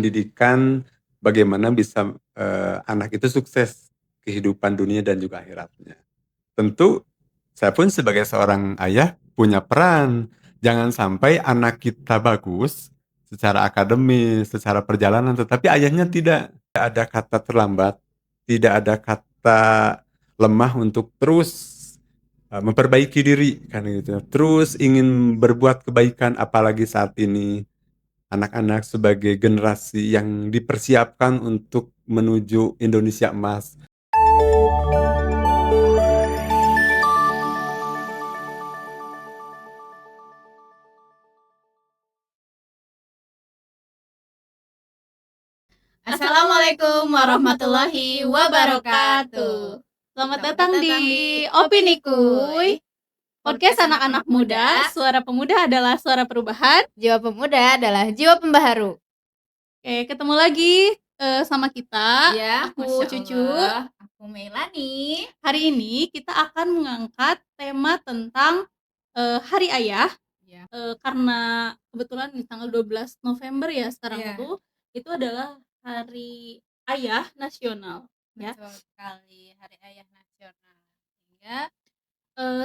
pendidikan bagaimana bisa, anak itu sukses kehidupan dunia dan juga akhiratnya. Tentu saya pun sebagai seorang ayah punya peran. Jangan sampai anak kita bagus secara akademis, secara perjalanan, tetapi ayahnya tidak. Tidak ada kata terlambat, tidak ada kata lemah untuk terus memperbaiki diri kan gitu. Terus ingin berbuat kebaikan apalagi saat ini anak-anak sebagai generasi yang dipersiapkan untuk menuju Indonesia emas. Assalamualaikum warahmatullahi wabarakatuh. Selamat datang di Opini Kuy, podcast anak-anak muda. Suara pemuda adalah suara perubahan. Jiwa pemuda adalah jiwa pembaharu. Oke, ketemu lagi sama kita. Ya, Aku Masya Cucu. Allah. Aku Melani. Hari ini kita akan mengangkat tema tentang Hari Ayah. Ya. Karena kebetulan di tanggal 12 November ya sekarang Ya. itu adalah Hari Ayah Nasional. Ya. Betul sekali, Hari Ayah Nasional. Ya.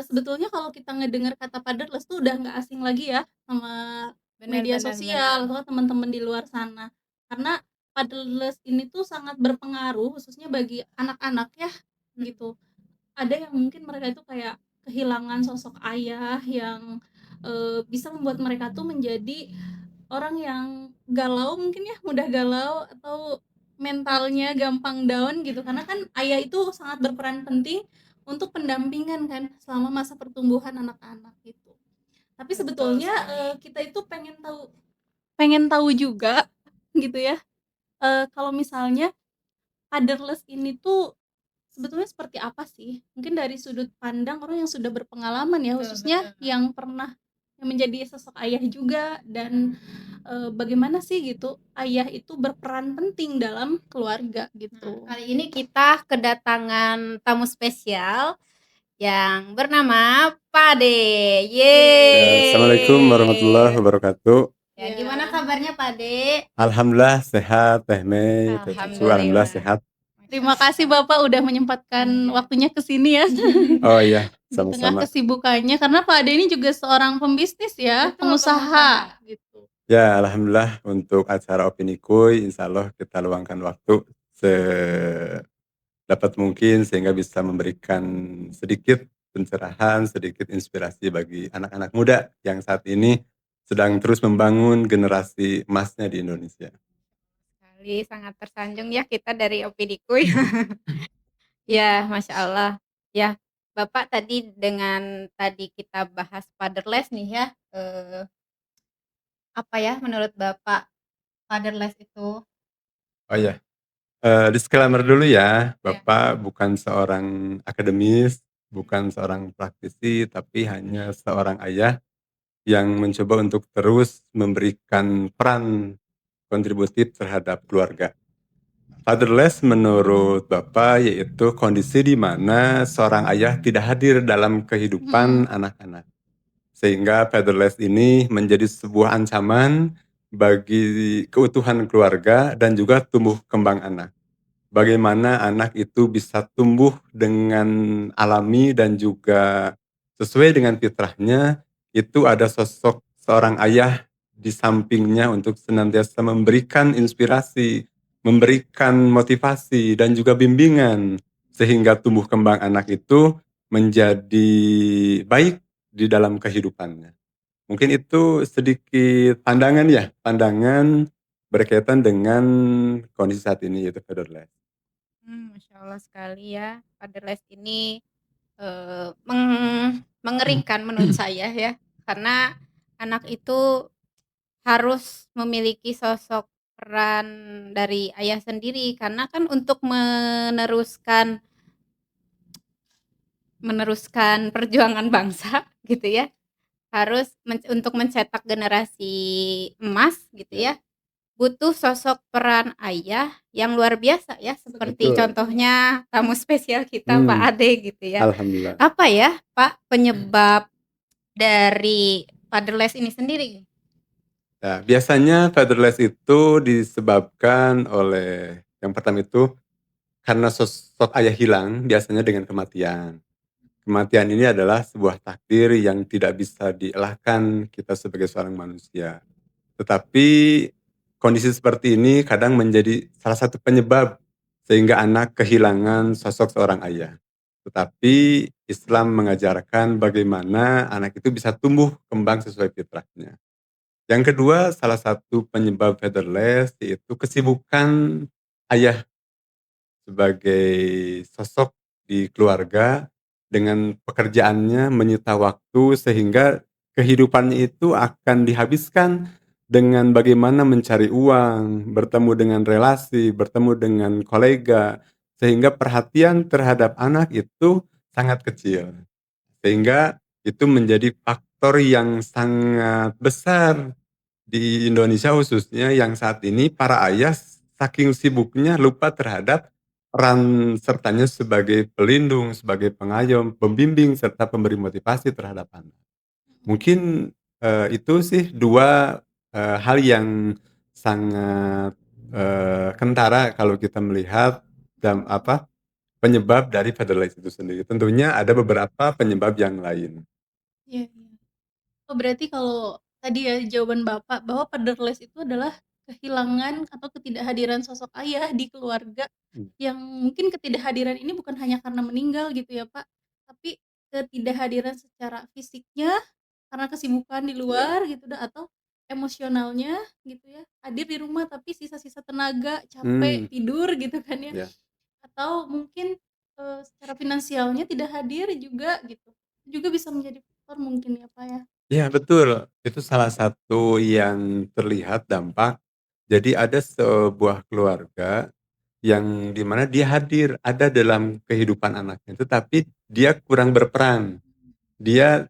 Sebetulnya kalau kita ngedengar kata fatherless tuh udah nggak asing lagi ya sama media sosial atau teman-teman di luar sana, karena fatherless ini tuh sangat berpengaruh khususnya bagi anak-anak ya gitu. Ada yang mungkin mereka itu kayak kehilangan sosok ayah yang bisa membuat mereka tuh menjadi orang yang galau mungkin ya, mudah galau atau mentalnya gampang down gitu, karena kan ayah itu sangat berperan penting untuk pendampingan kan selama masa pertumbuhan anak-anak gitu. Tapi Betul sebetulnya kita itu pengen tahu juga gitu ya, kalau misalnya fatherless ini tuh sebetulnya seperti apa sih? Mungkin dari sudut pandang orang yang sudah berpengalaman ya, khususnya yang pernah menjadi sosok ayah juga, dan bagaimana sih gitu ayah itu berperan penting dalam keluarga gitu. Kali ini kita kedatangan tamu spesial yang bernama Pade. Ya, Assalamualaikum warahmatullahi wabarakatuh. Ya, gimana kabarnya Pade? Alhamdulillah sehat, Teh Mei, Teh Cucu, alhamdulillah sehat. Terima kasih Bapak udah menyempatkan waktunya ke sini ya. Oh iya, Di tengah sama-sama. kesibukannya, karena Pak Ade ini juga seorang pembisnis ya, pengusaha gitu. Ya, alhamdulillah untuk acara Opini Kuy, insya Allah kita luangkan waktu sedapat mungkin sehingga bisa memberikan sedikit pencerahan, sedikit inspirasi bagi anak-anak muda yang saat ini sedang terus membangun generasi emasnya di Indonesia. Sangat tersanjung ya kita dari Opini Kuy. Ya, Masya Allah. Ya, Bapak tadi tadi kita bahas fatherless nih ya. Apa ya menurut Bapak fatherless itu? Oh ya, disclaimer dulu ya, Bapak bukan seorang akademis, bukan seorang praktisi, tapi hanya seorang ayah yang mencoba untuk terus memberikan peran kontributif terhadap keluarga. Fatherless menurut Bapak yaitu kondisi di mana seorang ayah tidak hadir dalam kehidupan anak-anak. Sehingga fatherless ini menjadi sebuah ancaman bagi keutuhan keluarga dan juga tumbuh kembang anak. Bagaimana anak itu bisa tumbuh dengan alami dan juga sesuai dengan fitrahnya, itu ada sosok seorang ayah di sampingnya untuk senantiasa memberikan inspirasi, memberikan motivasi dan juga bimbingan sehingga tumbuh kembang anak itu menjadi baik di dalam kehidupannya. Mungkin itu sedikit pandangan berkaitan dengan kondisi saat ini yaitu fatherless. Masya Allah sekali ya, fatherless ini mengerikan menurut saya ya, karena anak itu harus memiliki sosok peran dari ayah sendiri, karena kan untuk meneruskan perjuangan bangsa gitu ya, harus untuk mencetak generasi emas gitu ya, butuh sosok peran ayah yang luar biasa ya, seperti contohnya tamu spesial kita Pak Ade gitu ya. Alhamdulillah. Apa ya Pak penyebab dari fatherless ini sendiri? Ya, biasanya fatherless itu disebabkan oleh yang pertama itu karena sosok ayah hilang biasanya dengan kematian. Kematian ini adalah sebuah takdir yang tidak bisa dielakkan kita sebagai seorang manusia. Tetapi kondisi seperti ini kadang menjadi salah satu penyebab sehingga anak kehilangan sosok seorang ayah. Tetapi Islam mengajarkan bagaimana anak itu bisa tumbuh kembang sesuai fitrahnya. Yang kedua, salah satu penyebab fatherless yaitu kesibukan ayah sebagai sosok di keluarga dengan pekerjaannya menyita waktu sehingga kehidupannya itu akan dihabiskan dengan bagaimana mencari uang, bertemu dengan relasi, bertemu dengan kolega, sehingga perhatian terhadap anak itu sangat kecil. Sehingga itu menjadi faktor yang sangat besar di Indonesia khususnya yang saat ini para ayah saking sibuknya lupa terhadap peran sertanya sebagai pelindung, sebagai pengayom, pembimbing, serta pemberi motivasi terhadap anak. Mungkin, itu sih 2 hal yang sangat, kentara kalau kita melihat penyebab dari fatherless itu sendiri. Tentunya ada beberapa penyebab yang lain. Iya, iya. Oh, berarti kalau tadi ya jawaban Bapak bahwa fatherless itu adalah kehilangan atau ketidakhadiran sosok ayah di keluarga, Mmm. yang mungkin ketidakhadiran ini bukan hanya karena meninggal gitu ya, Pak, tapi ketidakhadiran secara fisiknya karena kesibukan di Iya. luar gitu atau emosionalnya gitu ya, hadir di rumah tapi sisa-sisa tenaga, capek, Mmm, tidur gitu kan ya, iya. atau mungkin, secara finansialnya tidak hadir juga gitu, juga bisa menjadi faktor mungkin ya, Pak, ya? Iya betul, itu salah satu yang terlihat dampak. Jadi ada sebuah keluarga yang di mana dia hadir, ada dalam kehidupan anaknya, tetapi dia kurang berperan. Dia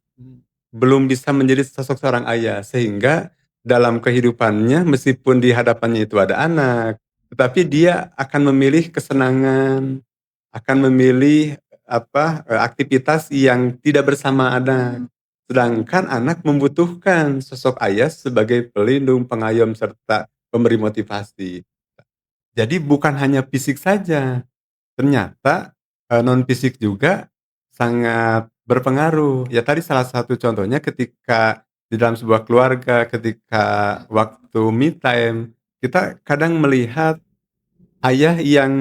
belum bisa menjadi sosok seorang ayah, sehingga dalam kehidupannya meskipun di hadapannya itu ada anak, tetapi dia akan memilih kesenangan, akan memilih aktivitas yang tidak bersama anak. Sedangkan anak membutuhkan sosok ayah sebagai pelindung, pengayom, serta pemberi motivasi. Jadi bukan hanya fisik saja, ternyata, non fisik juga sangat berpengaruh. Ya tadi salah satu contohnya ketika di dalam sebuah keluarga, ketika waktu me time, kita kadang melihat ayah yang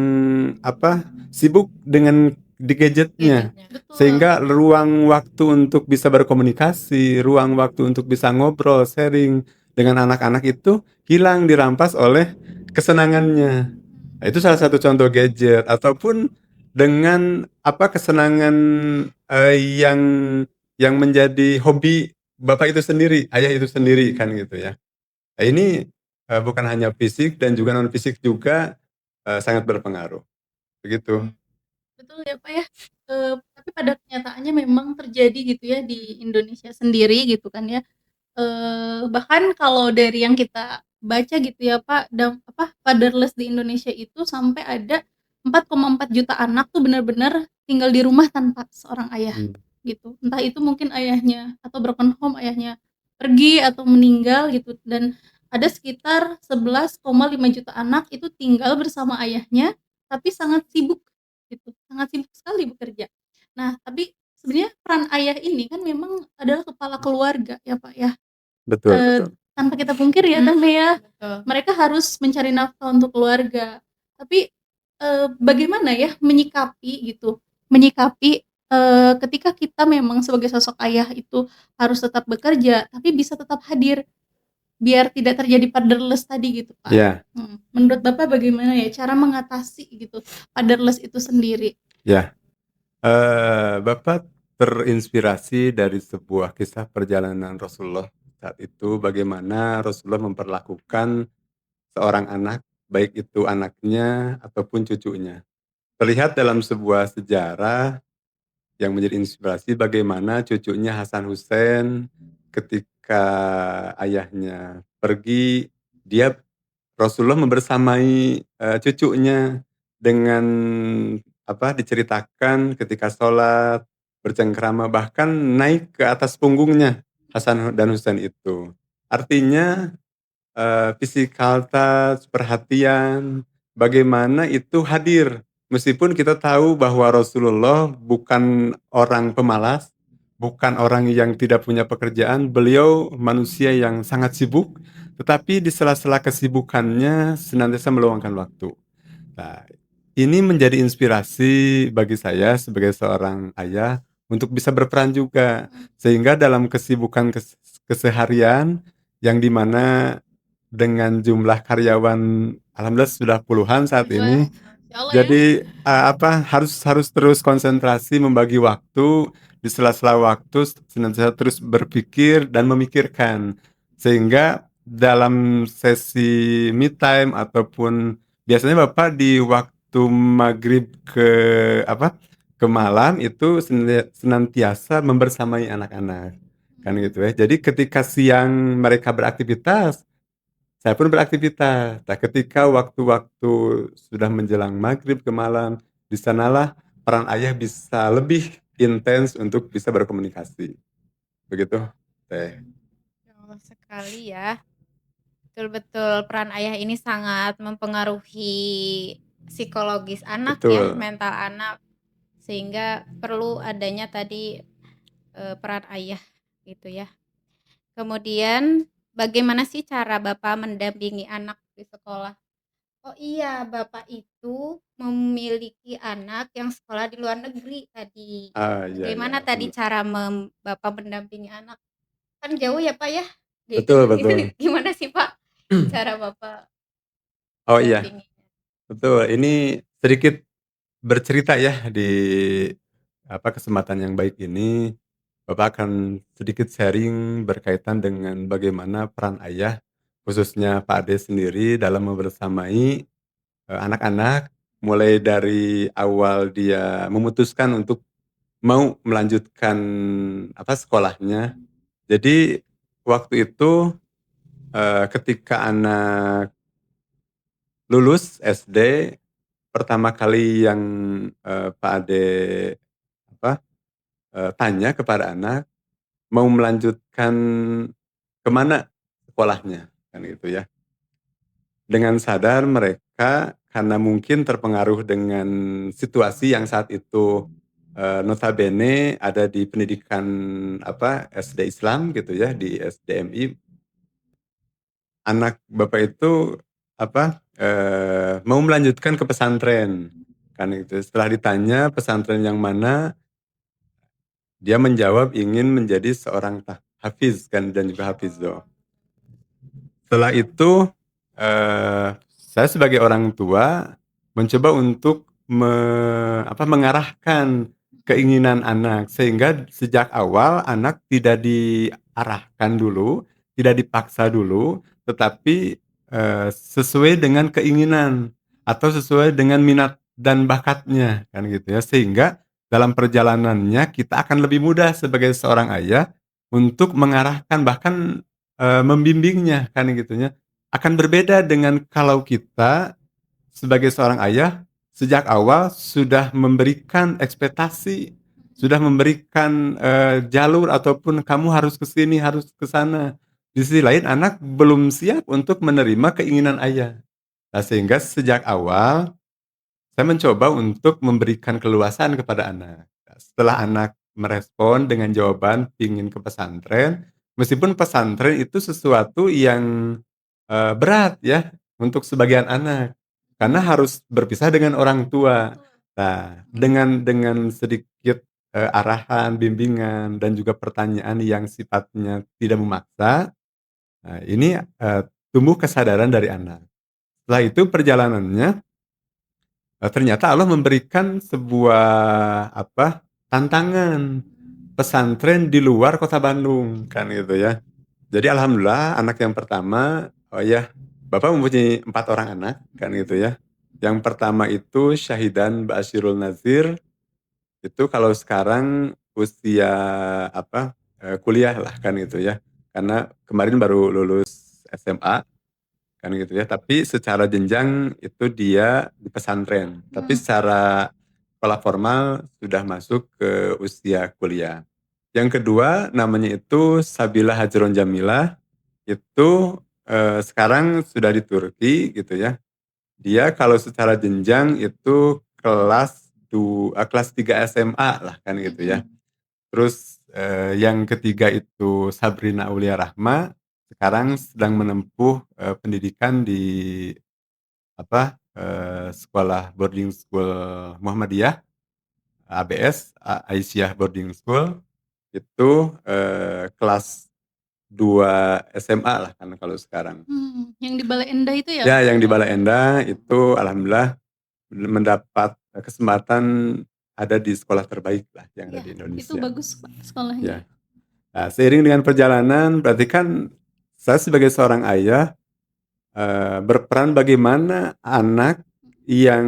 sibuk dengan di gadgetnya, Gadgetnya. Betul. sehingga ruang waktu untuk bisa berkomunikasi, ruang waktu untuk bisa ngobrol, sharing dengan anak-anak itu hilang, dirampas oleh kesenangannya. Nah, itu salah satu contoh gadget ataupun dengan kesenangan, yang menjadi hobi bapak itu sendiri, ayah itu sendiri kan gitu ya. Nah ini, bukan hanya fisik dan juga non fisik juga, sangat berpengaruh, begitu. Mhm. Betul ya, Pak, ya, tapi pada kenyataannya memang terjadi gitu ya di Indonesia sendiri gitu kan ya, bahkan kalau dari yang kita baca gitu ya, Pak, fatherless di Indonesia itu sampai ada 4,4 juta anak tuh benar-benar tinggal di rumah tanpa seorang ayah Mmm, gitu. Entah itu mungkin ayahnya atau broken home, ayahnya pergi atau meninggal gitu dan ada sekitar 11,5 juta anak itu tinggal bersama ayahnya, tapi sangat sibuk gitu, sangat sibuk sekali bekerja. Nah, tapi sebenarnya peran ayah ini kan memang adalah kepala keluarga ya, Pak, ya. betul betul. Tanpa kita pungkiri ya, Tante, ya, Betul. mereka harus mencari nafkah untuk keluarga. Tapi, bagaimana ya menyikapi gitu, ketika kita memang sebagai sosok ayah itu harus tetap bekerja, tapi bisa tetap hadir, biar tidak terjadi fatherless tadi gitu, Pak. Iya, Menurut Bapak bagaimana ya cara mengatasi gitu, fatherless itu sendiri? iya. Bapak terinspirasi dari sebuah kisah perjalanan Rasulullah saat itu bagaimana Rasulullah memperlakukan seorang anak, baik itu anaknya ataupun cucunya. Terlihat dalam sebuah sejarah yang menjadi inspirasi bagaimana cucunya Hasan Hussein ketika ayahnya pergi, dia Rasulullah membersamai, cucunya dengan diceritakan ketika sholat, bercengkrama, bahkan naik ke atas punggungnya Hasan dan Husain itu. Artinya physical touch, perhatian, bagaimana itu hadir. Meskipun kita tahu bahwa Rasulullah bukan orang pemalas, bukan orang yang tidak punya pekerjaan, beliau manusia yang sangat sibuk, tetapi di sela-sela kesibukannya senantiasa meluangkan waktu. Nah, ini menjadi inspirasi bagi saya sebagai seorang ayah untuk bisa berperan juga. Sehingga dalam kesibukan keseharian yang dimana dengan jumlah karyawan alhamdulillah sudah puluhan saat ini. Masya Allah ya. Jadi harus terus konsentrasi membagi waktu di sela-sela waktu senantiasa terus berpikir dan memikirkan. Sehingga dalam sesi me time ataupun biasanya Bapak di waktu maghrib ke malam itu senantiasa membersamai anak-anak. Kan gitu ya. Jadi ketika siang mereka beraktivitas, saya pun beraktivitas. Nah, ketika waktu-waktu sudah menjelang maghrib ke malam, di sanalah peran ayah bisa lebih intens untuk bisa berkomunikasi. Begitu, Teh. Ya Allah sekali ya. Betul-betul peran ayah ini sangat mempengaruhi psikologis anak ya, Betul. mental anak. Sehingga perlu adanya tadi peran ayah gitu ya. Kemudian bagaimana sih cara Bapak mendampingi anak di sekolah? Oh iya, Bapak itu memiliki anak yang sekolah di luar negeri tadi. Iya, Bagaimana tadi cara Bapak mendampingi anak? Kan jauh ya Pak ya? Betul, Itu betul. gimana sih Pak cara Bapak Oh iya, mendampingi? betul. Ini sedikit bercerita ya di kesempatan yang baik ini. Bapak akan sedikit sharing berkaitan dengan bagaimana peran ayah, khususnya Pak Ade sendiri dalam membersamai anak-anak, mulai dari awal dia memutuskan untuk mau melanjutkan sekolahnya. Jadi waktu itu ketika anak lulus SD, pertama kali yang Pak Ade tanya kepada anak, mau melanjutkan kemana sekolahnya, kan gitu ya. Dengan sadar mereka karena mungkin terpengaruh dengan situasi yang saat itu notabene ada di pendidikan SD Islam gitu ya, di SDMI. Anak Bapak itu mau melanjutkan ke pesantren, kan itu. Setelah ditanya pesantren yang mana, dia menjawab ingin menjadi seorang hafiz kan dan juga hafizah. Setelah itu saya sebagai orang tua mencoba untuk mengarahkan keinginan anak sehingga sejak awal anak tidak diarahkan dulu, tidak dipaksa dulu, tetapi sesuai dengan keinginan atau sesuai dengan minat dan bakatnya kan gitu ya. Sehingga dalam perjalanannya kita akan lebih mudah sebagai seorang ayah untuk mengarahkan bahkan membimbingnya kan gitunya. Akan berbeda dengan kalau kita sebagai seorang ayah sejak awal sudah memberikan ekspektasi, sudah memberikan jalur ataupun kamu harus ke sini, harus ke sana. Di sisi lain anak belum siap untuk menerima keinginan ayah. Nah, sehingga sejak awal saya mencoba untuk memberikan keluasan kepada anak. Setelah anak merespon dengan jawaban ingin ke pesantren, meskipun pesantren itu sesuatu yang berat ya untuk sebagian anak, karena harus berpisah dengan orang tua. Nah, dengan sedikit arahan, bimbingan, dan juga pertanyaan yang sifatnya tidak memaksa, nah ini tumbuh kesadaran dari anak. Setelah itu perjalanannya ternyata Allah memberikan sebuah tantangan, pesantren di luar kota Bandung, kan gitu ya. Jadi alhamdulillah anak yang pertama, Bapak mempunyai 4 orang anak, kan gitu ya. Yang pertama itu Syahidan Ba'asyirul Nazir, itu kalau sekarang usia kuliah lah kan gitu ya. Karena kemarin baru lulus SMA. Kan gitu ya, tapi secara jenjang itu dia di pesantren, tapi secara sekolah formal sudah masuk ke usia kuliah. Yang kedua namanya itu Sabila Hajron Jamilah, itu sekarang sudah di Turki gitu ya. Dia kalau secara jenjang itu kelas 3 SMA lah kan gitu ya. Mhm. Terus, yang ketiga itu Sabrina Aulia Rahma, sekarang sedang menempuh, pendidikan di apa, sekolah boarding school Muhammadiyah, ABS, Aisyah Boarding School, itu, kelas 2 SMA lah kan kalau sekarang. Yang di Bale Endah itu ya? Ya yang di Bale Oh. Endah itu alhamdulillah mendapat, kesempatan ada di sekolah terbaik lah yang ada Iya, di itu Indonesia. bagus Pak sekolahnya. Ya. Nah, seiring dengan perjalanan berarti kan saya sebagai seorang ayah, berperan bagaimana anak yang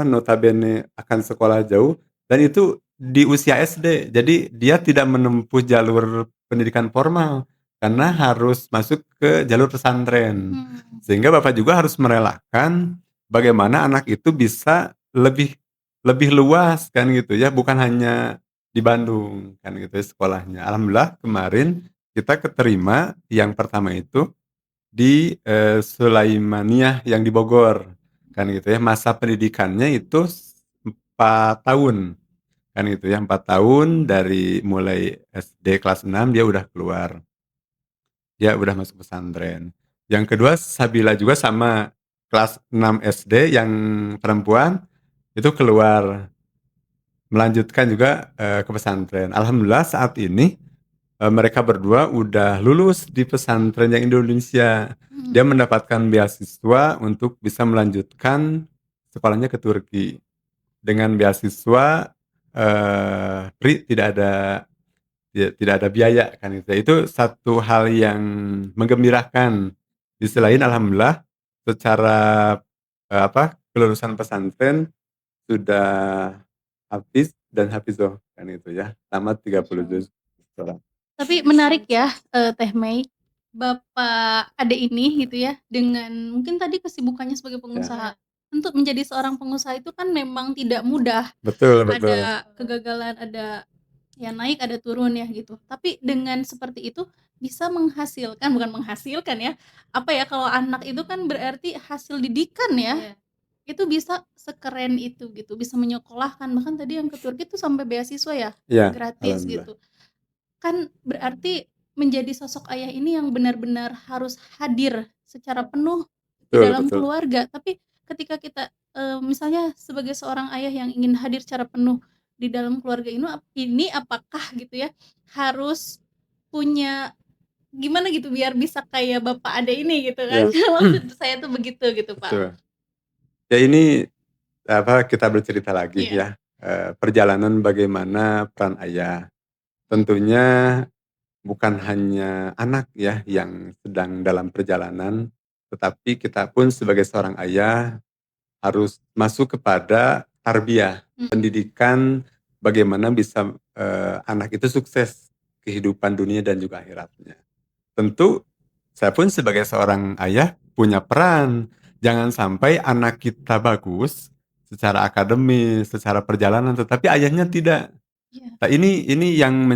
notabene akan sekolah jauh dan itu di usia SD. Jadi dia tidak menempuh jalur pendidikan formal karena harus masuk ke jalur pesantren. Sehingga Bapak juga harus merelakan bagaimana anak itu bisa lebih lebih luas kan gitu ya, bukan hanya di Bandung kan gitu ya sekolahnya. Alhamdulillah kemarin kita keterima yang pertama itu di, Sulaimaniyah yang di Bogor, kan gitu ya. Masa pendidikannya itu 4 tahun, kan gitu ya, 4 tahun dari mulai SD kelas 6 dia udah keluar, dia udah masuk pesantren. Yang kedua Sabila juga sama, kelas 6 SD yang perempuan, itu keluar, melanjutkan juga, ke pesantren. Alhamdulillah saat ini mereka berdua udah lulus di pesantren yang Indonesia. Dia mendapatkan beasiswa untuk bisa melanjutkan sekolahnya ke Turki. Dengan beasiswa, free, tidak ada biaya kan itu. Itu satu hal yang menggembirakan. Di sisi lain alhamdulillah secara, kelulusan pesantren sudah hafiz dan hafizah kan itu ya, tamat 30 juz Quran. Tapi menarik ya, Teh Mei, Bapak Ade ini gitu ya, dengan mungkin tadi kesibukannya sebagai pengusaha. Tentu menjadi seorang pengusaha itu kan memang tidak mudah. Betul betul. Ada kegagalan, ada ya naik, ada turun ya gitu. Tapi dengan seperti itu bisa menghasilkan, bukan menghasilkan ya, apa ya, kalau anak itu kan berarti hasil didikan ya. Itu bisa sekeren itu gitu, bisa menyekolahkan, bahkan tadi yang ke Turki tuh sampai beasiswa ya, Iya, gratis alhamdulillah. gitu. Kan berarti menjadi sosok ayah ini yang benar-benar harus hadir secara penuh di Betul dalam betul. keluarga. Tapi ketika kita, misalnya sebagai seorang ayah yang ingin hadir secara penuh di dalam keluarga ini apakah gitu ya, harus punya gimana gitu biar bisa kayak Bapak Ade ini gitu kan. Iya. Maksud saya tuh begitu gitu, Pak. Betul. Ya ini, kita bercerita lagi Iya. ya, perjalanan bagaimana peran ayah. Tentunya bukan hanya anak ya yang sedang dalam perjalanan, tetapi kita pun sebagai seorang ayah harus masuk kepada tarbiyah, pendidikan bagaimana bisa, anak itu sukses kehidupan dunia dan juga akhiratnya. Tentu saya pun sebagai seorang ayah punya peran. Jangan sampai anak kita bagus secara akademis, secara perjalanan, tetapi ayahnya tidak. Iya. Nah ini yang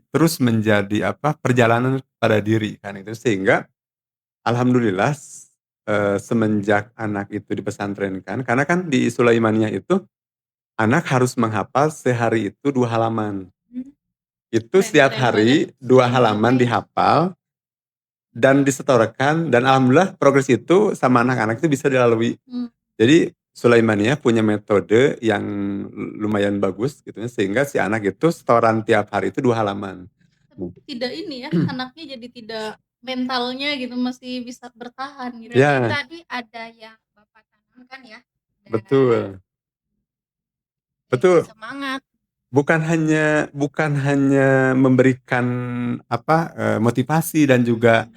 terus menjadi perjalanan pada diri kan itu. Sehingga alhamdulillah, semenjak anak itu dipesantrenkan, karena kan di Sulaimaniyah itu anak harus menghafal sehari itu 2 halaman. Itu setiap Keren hari banget. 2 halaman dihafal dan disetorkan dan alhamdulillah progres itu sama anak-anak itu bisa dilalui. Jadi Sulaimaniyah punya metode yang lumayan bagus gitu ya, sehingga si anak itu setoran tiap hari itu 2 halaman. Tapi tidak ini ya, anaknya jadi tidak mentalnya gitu masih bisa bertahan gitu. Berarti Ya, tadi ada yang Bapak tanamkan ya, dan betul. jadi Betul. semangat. Bukan hanya memberikan motivasi dan juga,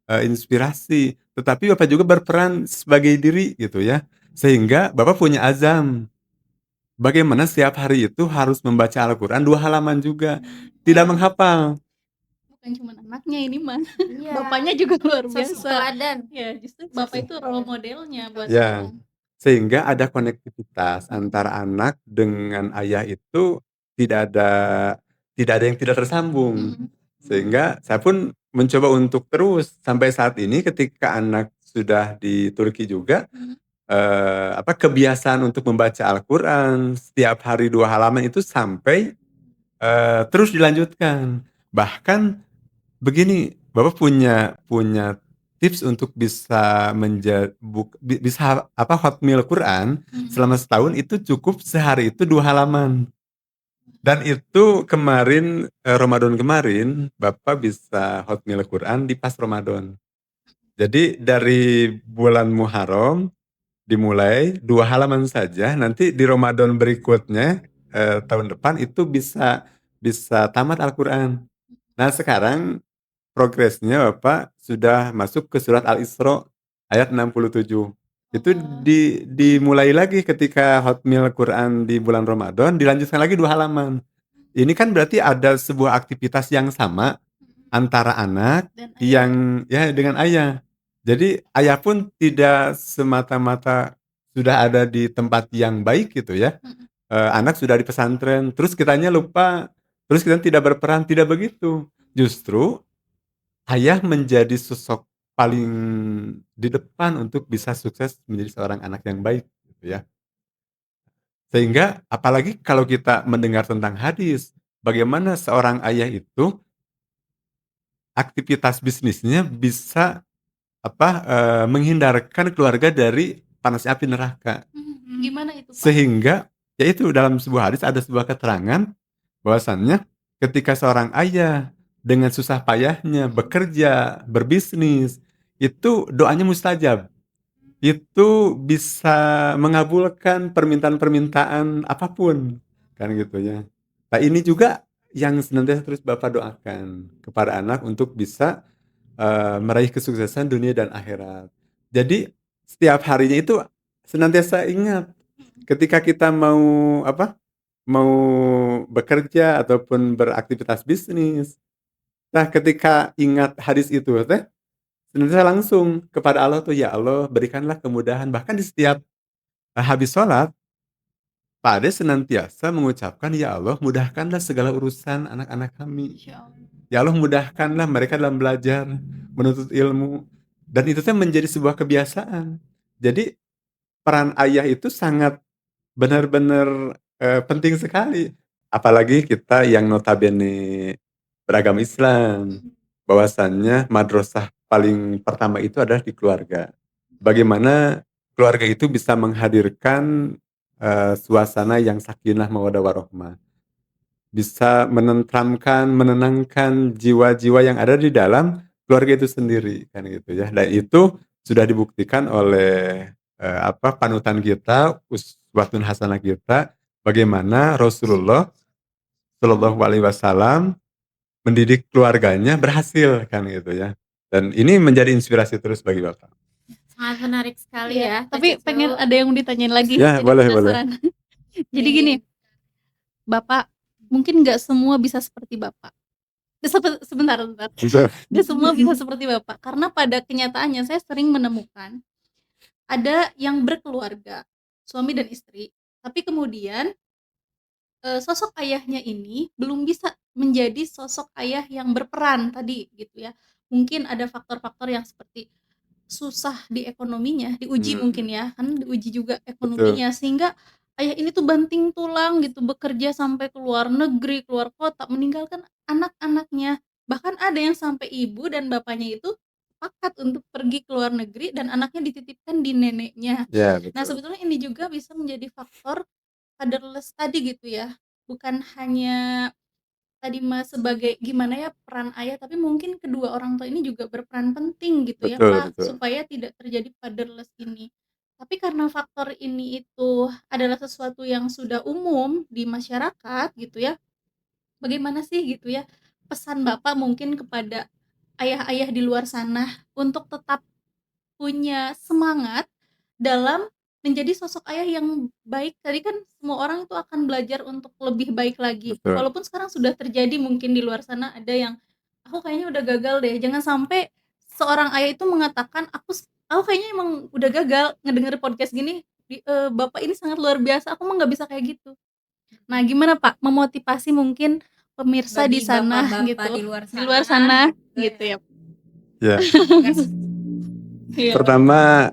inspirasi, tetapi Bapak juga berperan sebagai diri gitu ya. Sehingga Bapak punya azam, bagaimana setiap hari itu harus membaca Al-Quran 2 halaman juga, tidak menghafal. Bukan cuma anaknya ini mah, Iya. bapaknya juga luar Sosok biasa. teladan. Ya justru bapak itu role modelnya buat Ya, saya. sehingga ada konektivitas antara anak dengan ayah itu tidak ada tidak ada yang tidak tersambung. Sehingga saya pun mencoba untuk terus sampai saat ini ketika anak sudah di Turki juga, kebiasaan untuk membaca Al-Quran setiap hari 2 halaman itu sampai, terus dilanjutkan. Bahkan begini, Bapak punya punya tips untuk bisa bisa khatmil Quran selama setahun itu cukup sehari itu 2 halaman. Dan itu kemarin, Ramadan kemarin, Bapak bisa khatmil Quran di pas Ramadan. Jadi dari bulan Muharram dimulai 2 halaman saja, nanti di Ramadan berikutnya, tahun depan itu bisa bisa tamat Al-Quran. Nah sekarang progresnya Bapak sudah masuk ke surat Al-Isra ayat 67. Itu Oh. dimulai lagi ketika khatmil Quran di bulan Ramadan, dilanjutkan lagi 2 halaman. Ini kan berarti ada sebuah aktivitas yang sama antara anak Dan ayah. yang ya dengan ayah. Jadi ayah pun tidak semata-mata sudah ada di tempat yang baik gitu ya, anak sudah di pesantren, terus kitanya lupa, terus kita tidak berperan, tidak begitu. Justru ayah menjadi sosok paling di depan untuk bisa sukses menjadi seorang anak yang baik gitu ya. Sehingga apalagi kalau kita mendengar tentang hadis, bagaimana seorang ayah itu aktivitas bisnisnya bisa menghindarkan keluarga dari panasnya api neraka. Gimana itu, Pak? Sehingga ya itu dalam sebuah hadis ada sebuah keterangan bahwasannya ketika seorang ayah dengan susah payahnya bekerja, berbisnis, itu doanya mustajab. Itu bisa mengabulkan permintaan-permintaan apapun, kan gitu ya. Nah ini juga yang senantiasa terus Bapak doakan kepada anak untuk bisa, meraih kesuksesan dunia dan akhirat. Jadi setiap harinya itu senantiasa ingat ketika kita mau mau bekerja ataupun beraktivitas bisnis. Nah ketika ingat hadis itu teh senantiasa langsung kepada Allah tuh, "Ya Allah berikanlah kemudahan." Bahkan di setiap, habis sholat, Pak Ade senantiasa mengucapkan, "Ya Allah mudahkanlah segala urusan anak-anak kami. Insyaallah. Ya Allah mudahkanlah mereka dalam belajar, menuntut ilmu." Dan itu teh menjadi sebuah kebiasaan. Jadi peran ayah itu sangat benar-benar, penting sekali. Apalagi kita yang notabene beragama Islam, bahwasannya madrasah paling pertama itu adalah di keluarga. Bagaimana keluarga itu bisa menghadirkan, suasana yang sakinah mawaddah warahmah, bisa menenteramkan, menenangkan jiwa-jiwa yang ada di dalam keluarga itu sendiri, kan gitu ya. Dan itu sudah dibuktikan oleh, panutan kita, uswatun hasanah kita, bagaimana Rasulullah Shallallahu alaihi wasallam mendidik keluarganya berhasil kan gitu ya. Dan ini menjadi inspirasi terus bagi Bapak. Sangat menarik sekali ya. Tapi pengen ada yang mau ditanyain lagi. Ya, jadi boleh. penasaran. Jadi gini, Bapak mungkin nggak semua bisa seperti Bapak. Sebentar. Bisa. Nggak semua bisa seperti Bapak. Karena pada kenyataannya saya sering menemukan ada yang berkeluarga, suami dan istri, tapi kemudian sosok ayahnya ini belum bisa menjadi sosok ayah yang berperan tadi gitu ya. Mungkin ada faktor-faktor yang seperti susah di ekonominya, diuji mungkin ya, kan diuji juga Betul. ekonominya sehingga ayah ini tuh banting tulang gitu bekerja sampai ke luar negeri, keluar kota, meninggalkan anak-anaknya. Bahkan ada yang sampai ibu dan bapaknya itu sepakat untuk pergi ke luar negeri dan anaknya dititipkan di neneknya. Ya, Nah, betul. sebetulnya ini juga bisa menjadi faktor fatherless tadi gitu ya. Bukan hanya tadi Mas sebagai gimana ya peran ayah, tapi mungkin kedua orang tua ini juga berperan penting gitu ya Betul, Pak, betul. supaya tidak terjadi fatherless ini. Tapi karena faktor ini itu adalah sesuatu yang sudah umum di masyarakat gitu ya, bagaimana sih gitu ya pesan Bapak mungkin kepada ayah-ayah di luar sana untuk tetap punya semangat dalam menjadi sosok ayah yang baik. Tadi kan semua orang itu akan belajar untuk lebih baik lagi. Betul. Walaupun sekarang sudah terjadi mungkin di luar sana ada yang, "Aku kayaknya udah gagal deh." Jangan sampai seorang ayah itu mengatakan, "Aku kayaknya emang udah gagal ngedenger podcast gini, Bapak ini sangat luar biasa, aku mah nggak bisa kayak gitu." Nah, gimana Pak memotivasi mungkin pemirsa Bagi di sana bapak-bapak gitu. di luar Di luar sana gitu ya. Ya, Iya. pertama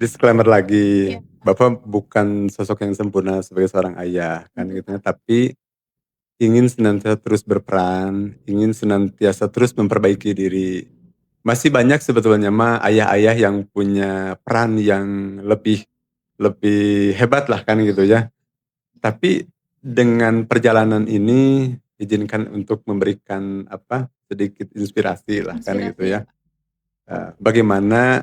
disclaimer lagi, Iya. Bapak bukan sosok yang sempurna sebagai seorang ayah kan gitu ya, tapi ingin senantiasa terus berperan, ingin senantiasa terus memperbaiki diri. Masih banyak sebetulnya mah ayah-ayah yang punya peran yang lebih lebih hebat lah kan gitu ya. Tapi dengan perjalanan ini izinkan untuk memberikan sedikit inspirasi lah kan gitu Inspirasi ya, ya. Pak. Bagaimana,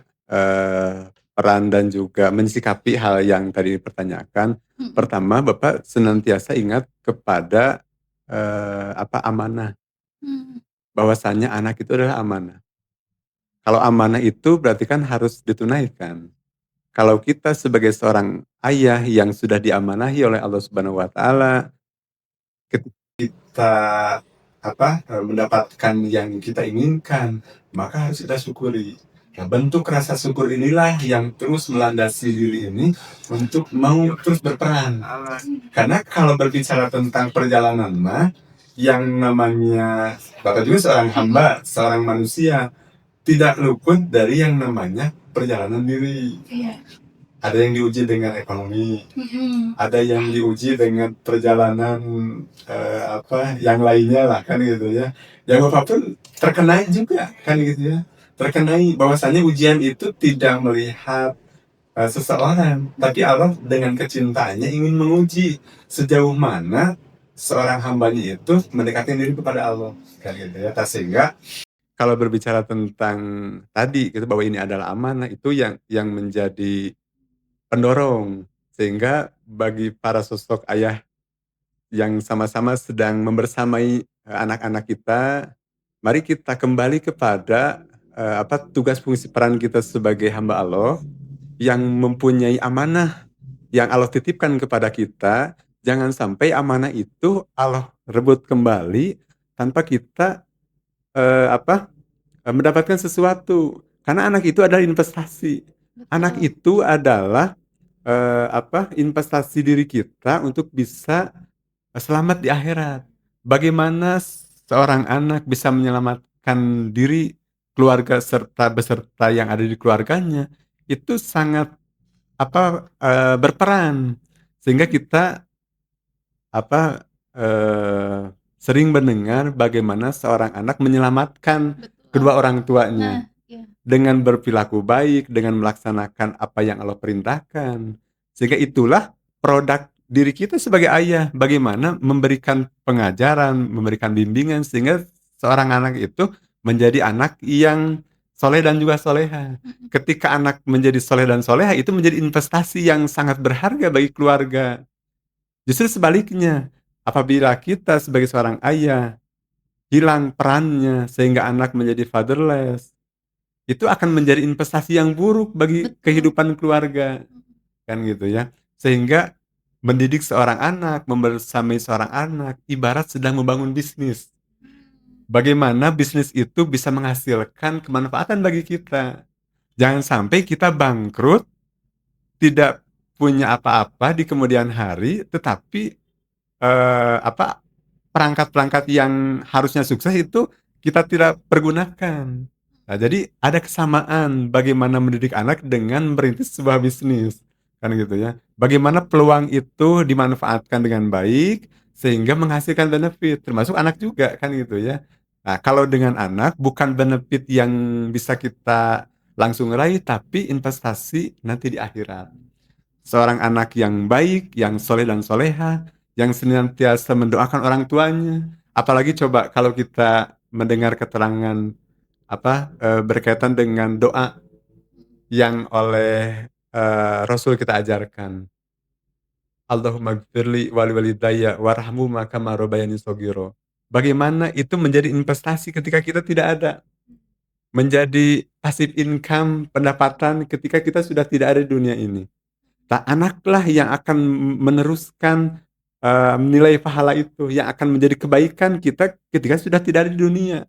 peran dan juga mensikapi hal yang tadi dipertanyakan. Mhm. Pertama, Bapak senantiasa ingat kepada, amanah, Mmm. bahwasanya anak itu adalah amanah. Kalau amanah itu berarti kan harus ditunaikan. Kalau kita sebagai seorang ayah yang sudah diamanahi oleh Allah Subhanahu wa taala, ketika kita mendapatkan yang kita inginkan, maka harus kita syukuri. Nah, bentuk rasa syukur inilah yang terus melandasi diri ini untuk mau terus berperan. Karena kalau berbicara tentang perjalanan mah, yang namanya Bapak juga seorang hamba, seorang manusia, tidak luput dari yang namanya perjalanan diri. Iya. Ada yang diuji dengan ekonomi, Mhm. ada yang diuji dengan perjalanan yang lainnya lah kan gitu ya. Yang Bapak pun terkenai juga kan gitu ya. Terkenai bahwasanya ujian itu tidak melihat seseorang, tapi Allah dengan kecintaannya ingin menguji sejauh mana seorang hambanya itu mendekatkan diri kepada Allah kan gitu ya. Sehingga kalau berbicara tentang tadi gitu bahwa ini adalah amanah, itu yang menjadi pendorong. Sehingga bagi para sosok ayah yang sama-sama sedang membersamai anak-anak kita, mari kita kembali kepada tugas fungsi peran kita sebagai hamba Allah yang mempunyai amanah yang Allah titipkan kepada kita. Jangan sampai amanah itu Allah rebut kembali tanpa kita mendapatkan sesuatu. Karena anak itu adalah investasi. Anak Betul. itu adalah investasi diri kita untuk bisa selamat di akhirat. Bagaimana seorang anak bisa menyelamatkan diri, keluarga serta beserta yang ada di keluarganya, itu sangat berperan. Sehingga kita sering mendengar bagaimana seorang anak menyelamatkan Betul. kedua orang tuanya. Nah, iya. Dengan berperilaku baik, dengan melaksanakan apa yang Allah perintahkan. Sehingga itulah produk diri kita sebagai ayah. Bagaimana memberikan pengajaran, memberikan bimbingan, sehingga seorang anak itu menjadi anak yang soleh dan juga soleha. Mhm. Ketika anak menjadi soleh dan soleha, itu menjadi investasi yang sangat berharga bagi keluarga. Justru sebaliknya, apabila kita sebagai seorang ayah hilang perannya sehingga anak menjadi fatherless, itu akan menjadi investasi yang buruk bagi Betul. kehidupan keluarga, kan gitu ya. Sehingga mendidik seorang anak, membersamai seorang anak, ibarat sedang membangun bisnis. Bagaimana bisnis itu bisa menghasilkan kemanfaatan bagi kita. Jangan sampai kita bangkrut, tidak punya apa-apa di kemudian hari, tetapi perangkat-perangkat yang harusnya sukses itu kita tidak pergunakan. Nah, jadi ada kesamaan bagaimana mendidik anak dengan merintis sebuah bisnis, kan gitu ya. Bagaimana peluang itu dimanfaatkan dengan baik sehingga menghasilkan benefit, termasuk anak juga kan gitu ya. Nah, kalau dengan anak bukan benefit yang bisa kita langsung raih, tapi investasi nanti di akhirat. Seorang anak yang baik, yang soleh dan soleha, yang senantiasa mendoakan orang tuanya. Apalagi coba kalau kita mendengar keterangan berkaitan dengan doa yang oleh Rasul kita ajarkan. Allahumma gfirli wali walidayya warhamhuma kama rabbayani shogiro. Bagaimana itu menjadi investasi ketika kita tidak ada. Menjadi passive income pendapatan ketika kita sudah tidak ada di dunia ini. Anaklah yang akan meneruskan nilai pahala itu, yang akan menjadi kebaikan kita ketika sudah tidak ada di dunia.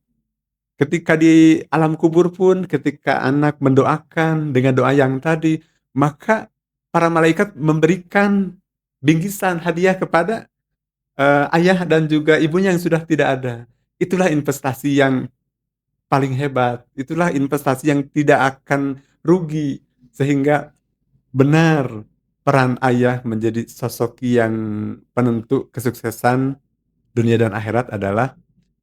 Ketika di alam kubur pun, ketika anak mendoakan dengan doa yang tadi, maka para malaikat memberikan bingkisan hadiah kepada ayah dan juga ibunya yang sudah tidak ada. Itulah investasi yang paling hebat, itulah investasi yang tidak akan rugi. Sehingga benar peran ayah menjadi sosok yang penentu kesuksesan dunia dan akhirat adalah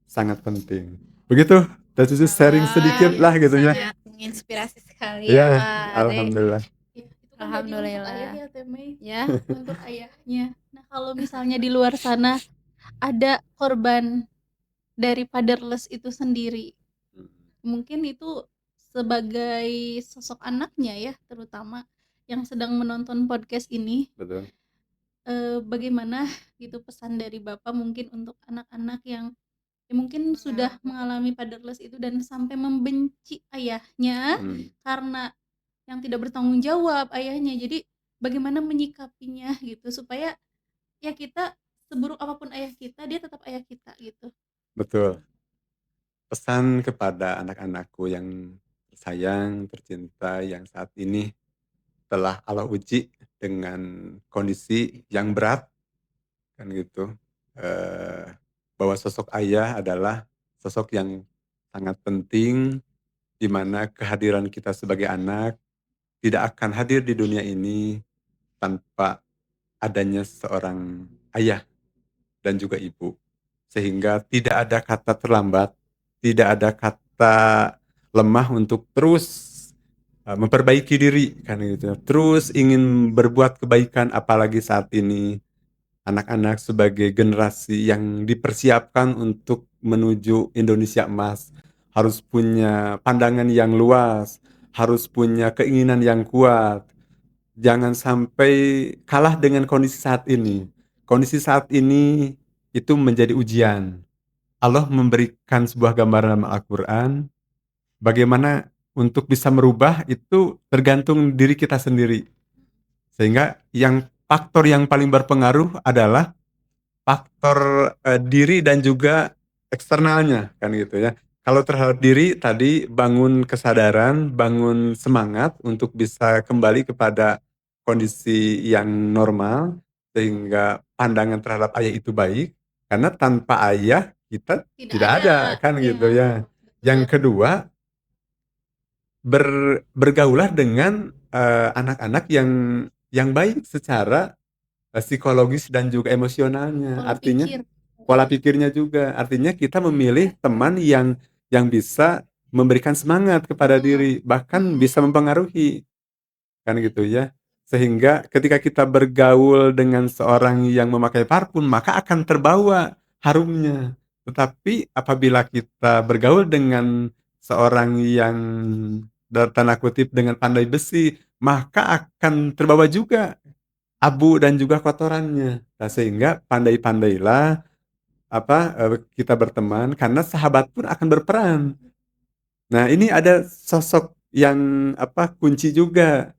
sangat penting. Begitu, dan Cucu sharing sedikit lah gitu ya. Sangat menginspirasi sekali ya Ya, Pak Ade. alhamdulillah. Ya, itu kan tadi untuk Alhamdulillah. ayah ya Teh Mei, Ya, untuk ayahnya. Nah, kalau misalnya di luar sana ada korban dari fatherless itu sendiri, mungkin itu sebagai sosok anaknya ya, terutama yang sedang menonton podcast ini, Betul. bagaimana gitu pesan dari Bapak mungkin untuk anak-anak yang ya mungkin sudah mengalami fatherless itu dan sampai membenci ayahnya karena yang tidak bertanggung jawab ayahnya. Jadi bagaimana menyikapinya gitu supaya ya kita seburuk apapun ayah kita, dia tetap ayah kita gitu. Betul. Pesan kepada anak-anakku yang tersayang, tercinta, yang saat ini telah Allah uji dengan kondisi yang berat, kan gitu. Bahwa sosok ayah adalah sosok yang sangat penting, di mana kehadiran kita sebagai anak tidak akan hadir di dunia ini tanpa adanya seorang ayah dan juga ibu. Sehingga tidak ada kata terlambat, tidak ada kata lemah untuk terus memperbaiki diri, kan gitu. Terus ingin berbuat kebaikan, apalagi saat ini anak-anak sebagai generasi yang dipersiapkan untuk menuju Indonesia emas harus punya pandangan yang luas, harus punya keinginan yang kuat. Jangan sampai kalah dengan kondisi saat ini. Kondisi saat ini itu menjadi ujian. Allah memberikan sebuah gambaran dalam Al-Quran, bagaimana untuk bisa merubah itu tergantung diri kita sendiri. Sehingga faktor yang paling berpengaruh adalah faktor diri dan juga eksternalnya, kan gitu ya. Kalau terhadap diri tadi, bangun kesadaran, bangun semangat untuk bisa kembali kepada kondisi yang normal, sehingga pandangan terhadap ayah itu baik, karena tanpa ayah kita tidak ada, kan Iya, gitu ya. Yang betul. kedua, bergaulah dengan anak-anak yang baik secara psikologis dan juga emosionalnya. Pola Artinya pikir. pola pikirnya juga. Artinya kita memilih teman yang bisa memberikan semangat kepada diri, bahkan bisa mempengaruhi, kan gitu ya. Sehingga ketika kita bergaul dengan seorang yang memakai parfum, maka akan terbawa harumnya. Tetapi apabila kita bergaul dengan seorang yang dalam tanda kutip dengan pandai besi, maka akan terbawa juga abu dan juga kotorannya. Nah, sehingga pandai-pandailah kita berteman, karena sahabat pun akan berperan. Nah, ini ada sosok yang kunci juga.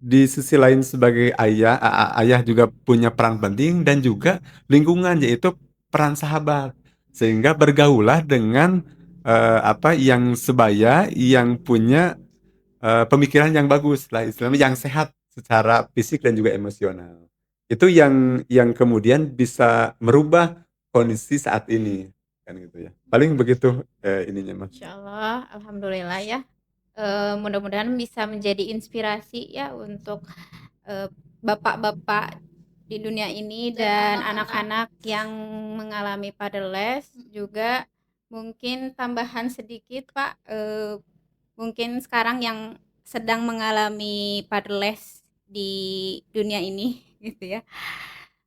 Di sisi lain sebagai ayah, ayah juga punya peran penting, dan juga lingkungan, yaitu peran sahabat. Sehingga bergaulah dengan yang sebaya, yang punya pemikiran yang bagus lah, istilahnya yang sehat secara fisik dan juga emosional. Itu yang kemudian bisa merubah kondisi saat ini, kan gitu ya. Paling begitu ininya Mas. Insyaallah, alhamdulillah ya. Mudah-mudahan bisa menjadi inspirasi ya untuk bapak-bapak di dunia ini dan anak-anak yang mengalami fatherless. Juga mungkin tambahan sedikit Pak, mungkin sekarang yang sedang mengalami fatherless di dunia ini gitu ya,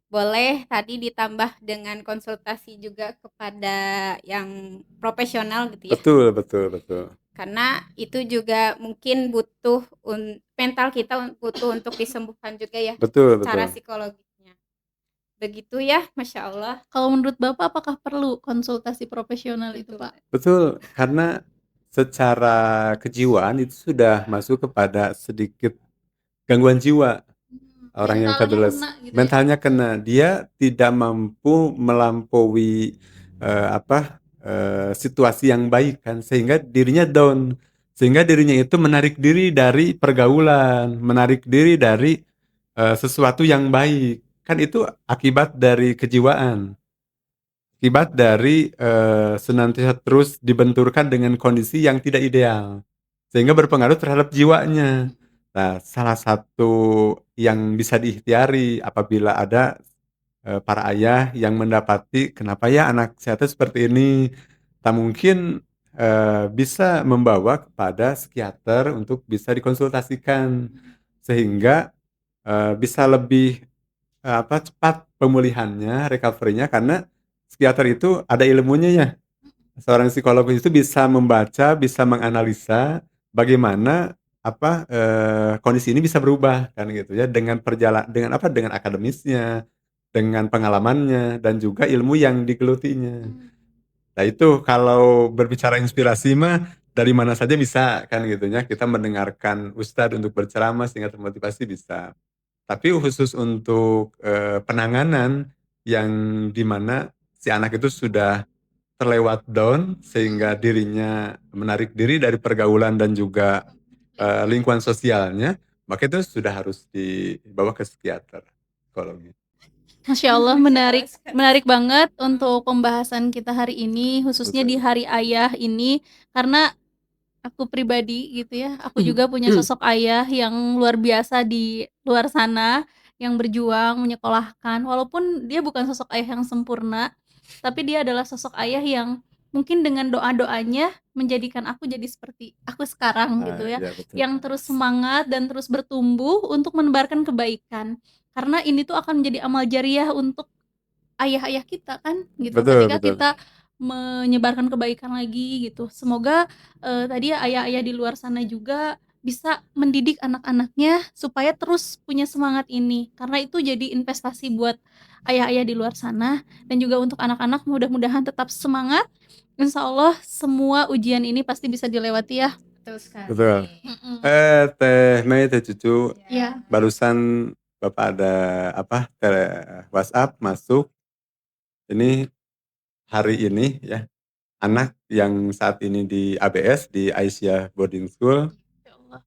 boleh tadi ditambah dengan konsultasi juga kepada yang profesional gitu ya. Betul. Karena itu juga mungkin butuh mental kita butuh untuk disembuhkan juga ya, Betul. secara psikologisnya. Begitu ya, Masya Allah. Kalau menurut Bapak apakah perlu konsultasi profesional itu, Pak? Betul, karena secara kejiwaan itu sudah masuk kepada sedikit gangguan jiwa. Orang yang fatherless, kena gitu ya? mentalnya kena, dia tidak mampu melampaui situasi yang baik, kan, sehingga dirinya down, sehingga dirinya itu menarik diri dari pergaulan, menarik diri dari sesuatu yang baik, kan itu akibat dari kejiwaan, akibat dari, senantiasa terus dibenturkan dengan kondisi yang tidak ideal, sehingga berpengaruh terhadap jiwanya. Nah, salah satu yang bisa diikhtiari apabila ada para ayah yang mendapati, "Kenapa ya anak saya tuh seperti ini?" Tak mungkin, bisa membawa kepada psikiater untuk bisa dikonsultasikan, sehingga, bisa lebih, cepat pemulihannya, recovery-nya karena psikiater itu ada ilmunya ya. Seorang psikolog itu bisa membaca, bisa menganalisa bagaimana kondisi ini bisa berubah kan gitu ya dengan akademisnya, dengan pengalamannya dan juga ilmu yang digelutinya. Nah itu kalau berbicara inspirasi mah dari mana saja bisa kan gitu ya, kita mendengarkan ustadz untuk berceramah sehingga termotivasi bisa. Tapi khusus untuk, penanganan yang di mana si anak itu sudah terlewat down sehingga dirinya menarik diri dari pergaulan dan juga, lingkungan sosialnya, maka itu sudah harus dibawa ke psikiater, psikologi. Masya Allah, menarik menarik banget untuk pembahasan kita hari ini, khususnya di Betul. Hari Ayah ini, karena aku pribadi gitu ya, aku juga punya sosok ayah yang luar biasa di luar sana, yang berjuang menyekolahkan, walaupun dia bukan sosok ayah yang sempurna, tapi dia adalah sosok ayah yang mungkin dengan doa-doanya menjadikan aku jadi seperti aku sekarang gitu ya, Iya betul. yang terus semangat dan terus bertumbuh untuk menebarkan kebaikan. Karena ini tuh akan menjadi amal jariah untuk ayah-ayah kita kan gitu, Betul ketika betul. kita menyebarkan kebaikan lagi gitu. Semoga, tadi ya ayah-ayah di luar sana juga bisa mendidik anak-anaknya supaya terus punya semangat ini, karena itu jadi investasi buat ayah-ayah di luar sana dan juga untuk anak-anak mudah-mudahan tetap semangat, insya Allah semua ujian ini pasti bisa dilewati ya. Betul sekali. Betul. Teh Mei, Teh Cucu, Iya. barusan Bapak ada WhatsApp masuk, ini hari ini ya, anak yang saat ini di ABS, di Aisyah Boarding School, Ya Allah.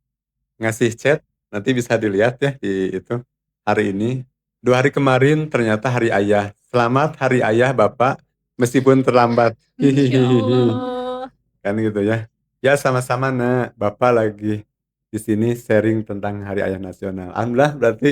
ngasih chat, nanti bisa dilihat ya di itu, hari ini, 2 hari kemarin ternyata Hari Ayah. "Selamat Hari Ayah Bapak, meskipun terlambat." Ya Allah. Kan gitu ya. Ya sama-sama Nak, Bapak lagi di sini sharing tentang Hari Ayah Nasional. Alhamdulillah berarti,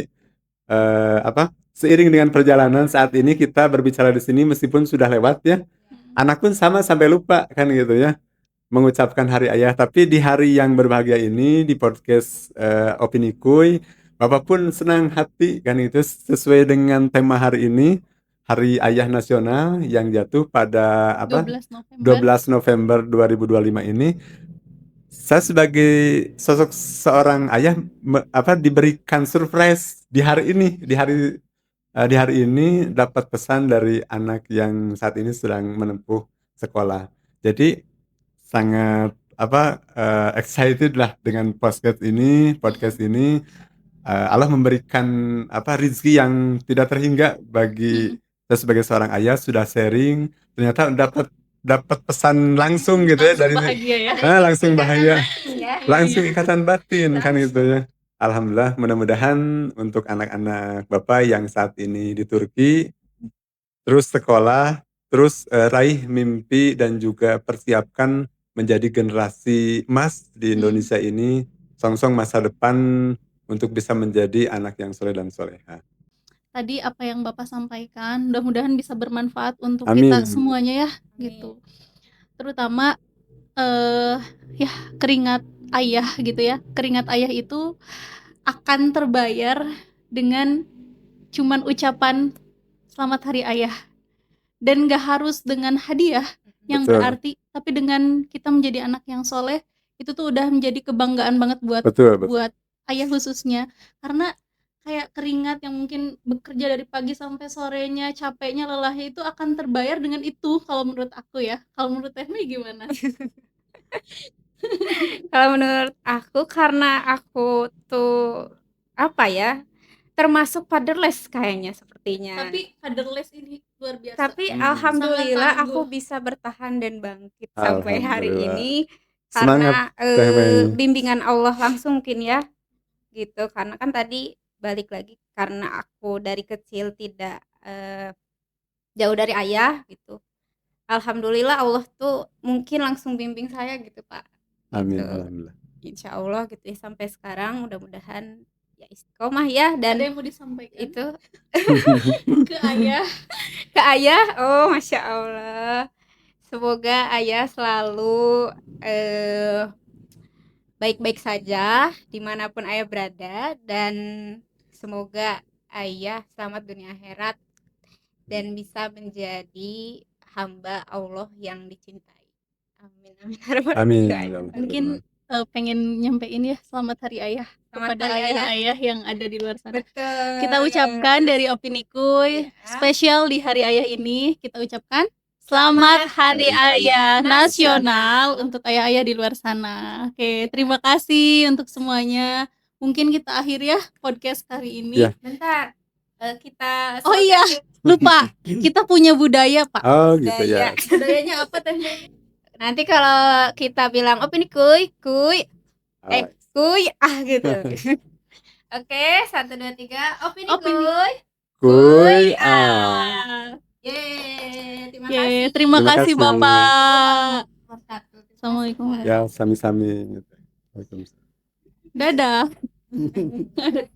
seiring dengan perjalanan saat ini kita berbicara di sini meskipun sudah lewat ya, anak pun sama sampai lupa kan gitu ya, mengucapkan Hari Ayah. Tapi di hari yang berbahagia ini di podcast, Opini Kuy, Bapak pun senang hati kan itu sesuai dengan tema hari ini, Hari Ayah Nasional yang jatuh pada 12 November. 12 November 2025 ini. Saya sebagai sosok seorang ayah diberikan surprise di hari ini, di hari ini dapat pesan dari anak yang saat ini sedang menempuh sekolah. Jadi sangat excited lah dengan podcast ini. Allah memberikan rezeki yang tidak terhingga bagi saya sebagai seorang ayah, sudah sharing, ternyata dapat pesan langsung gitu ya dari Bahagia ya. langsung bahagia. Ya. Langsung ikatan batin kan gitu ya. Alhamdulillah, mudah-mudahan untuk anak-anak Bapak yang saat ini di Turki, terus sekolah, terus, raih mimpi dan juga persiapkan menjadi generasi emas di Indonesia ini, songsong masa depan untuk bisa menjadi anak yang soleh dan soleha. Tadi apa yang Bapak sampaikan mudah-mudahan bisa bermanfaat untuk Amin. kita semuanya ya, gitu. Terutama, ya keringat ayah gitu ya, keringat ayah itu akan terbayar dengan cuman ucapan selamat hari ayah, dan gak harus dengan hadiah yang Betul. berarti, tapi dengan kita menjadi anak yang soleh, itu tuh udah menjadi kebanggaan banget Betul. buat ayah khususnya. Karena kayak keringat yang mungkin bekerja dari pagi sampai sorenya, capeknya, lelahnya itu akan terbayar dengan itu kalau menurut aku ya. Kalau menurut Teh Mei gimana? Kalau menurut aku karena aku tuh termasuk fatherless kayaknya sepertinya. Tapi fatherless ini luar biasa. Tapi alhamdulillah Sangat aku tangguh. bisa bertahan dan bangkit sampai hari Alhamdulillah. ini Semangat, karena Teh Mei. bimbingan Allah langsung mungkin ya, gitu. Karena kan tadi balik lagi karena aku dari kecil tidak jauh dari ayah gitu. Alhamdulillah Allah tuh mungkin langsung bimbing saya gitu Pak. Amin, Gitu. alhamdulillah. Insya Allah gitu ya sampai sekarang mudah-mudahan ya istiqomah ya Ada dan yang mau disampaikan itu ke ayah? ke ayah. Oh Masya Allah, semoga ayah selalu baik-baik saja dimanapun ayah berada dan semoga ayah selamat dunia akhirat dan bisa menjadi hamba Allah yang dicintai. Amin amin. Amin. Mungkin pengen nyampein ya selamat hari ayah Selamat kepada hari ayah. ayah-ayah yang ada di luar sana. Betul. Kita ucapkan dari Opini Kuy, Ya. spesial di hari ayah ini kita ucapkan Selamat Hari Ayah Nasional untuk ayah-ayah di luar sana. Oke, terima kasih untuk semuanya. Mungkin kita akhiri ya podcast hari ini. Ya. Bentar. Kita Oh iya, lupa. Kita punya budaya, Pak. Oh gitu ya. Budayanya apa teh? Nanti kalau kita bilang Opini Kuy, kuy gitu. Oke, 1 2 3 Opini Opini. Kuy. Kuy Yeay, terima Oke, kasih. terima Terima kasih kasih. Bapak. Wabarakatuh. Assalamualaikum. Ya, sami-sami. Waalaikumsalam. Dadah.